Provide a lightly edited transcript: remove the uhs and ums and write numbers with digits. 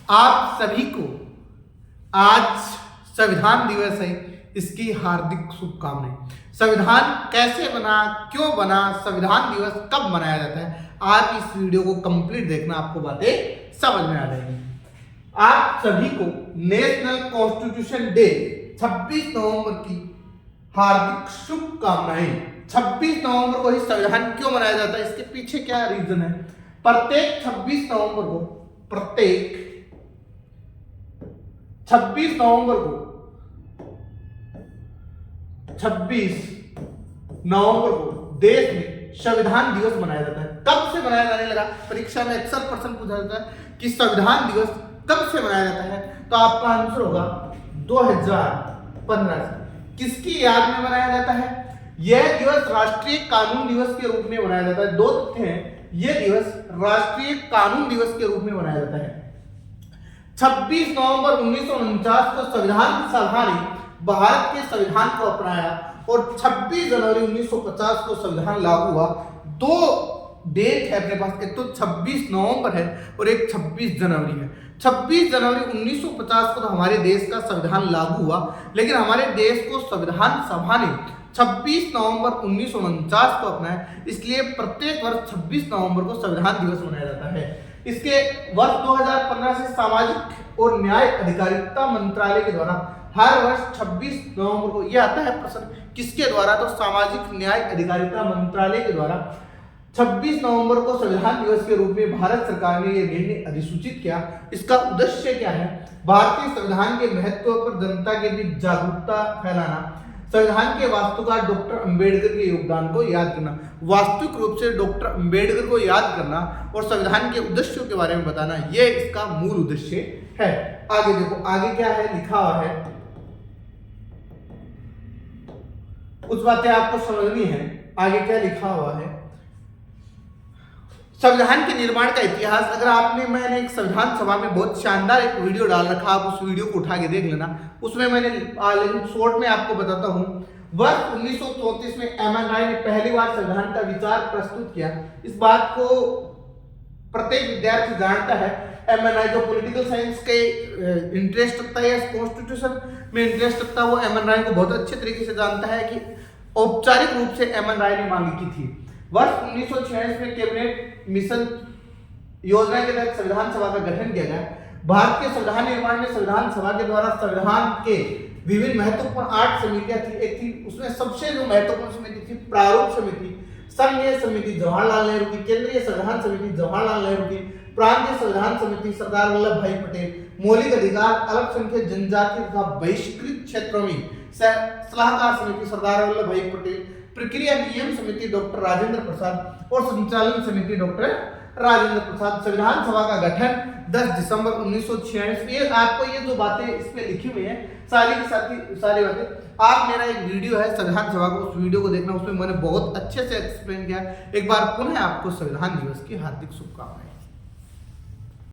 आप सभी को आज संविधान दिवस है, इसकी हार्दिक शुभकामनाएं। संविधान कैसे बना, क्यों बना, संविधान दिवस कब मनाया जाता है, आप इस वीडियो को कंप्लीट देखना, आपको बातें समझ में आ जाएंगी। आप सभी को नेशनल कॉन्स्टिट्यूशन डे 26 नवंबर की हार्दिक शुभकामनाएं। 26 नवंबर को ही संविधान क्यों मनाया जाता है, इसके पीछे क्या रीजन है। प्रत्येक 26 नवंबर को 26 नवंबर को देश में संविधान दिवस मनाया जाता है। कब से मनाया जाने लगा, परीक्षा में अक्सर प्रश्न पूछा जाता है कि संविधान दिवस कब से मनाया जाता है, तो आपका आंसर होगा 2015 से। किसकी याद में मनाया जाता है? यह दिवस राष्ट्रीय कानून दिवस के रूप में मनाया जाता है। दो तथ्य हैं, यह दिवस राष्ट्रीय कानून दिवस के रूप में मनाया जाता है। 26 नवंबर 1949 को संविधान सभा ने भारत के संविधान को अपनाया और 26 जनवरी 1950 को संविधान लागू हुआ। दो डेट है अपने पास, एक तो 26 नवंबर है और एक 26 जनवरी है। 26 जनवरी 1950 को तो हमारे देश का संविधान लागू हुआ, लेकिन हमारे देश को संविधान सभा ने 26 नवंबर 1949 को अपनाया, इसलिए प्रत्येक वर्ष 26 नवंबर को संविधान दिवस मनाया जाता है। इसके वर्ष 2015 से सामाजिक और न्याय अधिकारिता मंत्रालय के द्वारा हर वर्ष 26 नवंबर को, यह आता है प्रश्न किसके द्वारा, तो सामाजिक न्याय अधिकारिता मंत्रालय के द्वारा 26 नवंबर को संविधान दिवस के रूप में भारत सरकार ने यह निर्णय अधिसूचित किया। इसका उद्देश्य क्या है? भारतीय संविधान के महत्व पर जनता के बीच जागरूकता फैलाना, संविधान के वास्तुकार डॉक्टर अंबेडकर के योगदान को याद करना, वास्तविक रूप से डॉक्टर अंबेडकर को याद करना और संविधान के उद्देश्यों के बारे में बताना, यह इसका मूल उद्देश्य है। आगे देखो, आगे क्या है लिखा हुआ है, कुछ बातें आपको समझनी है। आगे क्या लिखा हुआ है, संविधान के निर्माण का इतिहास। अगर मैंने एक संविधान सभा में बहुत शानदार एक वीडियो डाल रखा, आप उस वीडियो को उठा के देख लेना। उसमें मैंने लेकिन शॉर्ट में आपको बताता हूं। वर्ष 1934 में एम.एन. राय ने पहली बार संविधान का विचार प्रस्तुत किया। इस बात को प्रत्येक विद्यार्थी जानता है। एम.एन. राय जो पॉलिटिकल साइंस के इंटरेस्ट रखता है या कॉन्स्टिट्यूशन में इंटरेस्ट रखता है, वो एम.एन. राय को बहुत अच्छे तरीके से जानता है कि औपचारिक रूप से एम.एन. राय ने मांग की थी। वर्ष 1946 में कैबिनेट मिशन योजना के तहत संविधान सभा का गठन किया गया। भारत के संविधान निर्माण में संविधान सभा के द्वारा संविधान के विभिन्न महत्वपूर्ण 8 समितियां थी। एक थी, उसमें सबसे जो महत्वपूर्ण समिति थी प्रारूप समिति, संघीय समिति जवाहरलाल नेहरू की, केंद्रीय संविधान समिति जवाहरलाल नेहरू की, प्रांतीय संविधान समिति सरदार वल्लभ भाई पटेल, मौलिक अधिकार अल्पसंख्यक जनजाति तथा बहिष्कृत क्षेत्रों में सलाहकार समिति सरदार वल्लभ भाई पटेल, प्रक्रिया नियम समिति डॉक्टर राजेंद्र प्रसाद और संचालन समिति डॉक्टर राजेंद्र प्रसाद। संविधान सभा का गठन 10 दिसंबर 1946। ये आपको ये जो बातें इस पे लिखी हुई है सारी की सारी बातें, आप मेरा एक वीडियो है संविधान सभा को, उस वीडियो को देखना, उसमें मैंने बहुत अच्छे से एक्सप्लेन किया। एक बार पुनः आपको संविधान दिवस की हार्दिक शुभकामनाएं।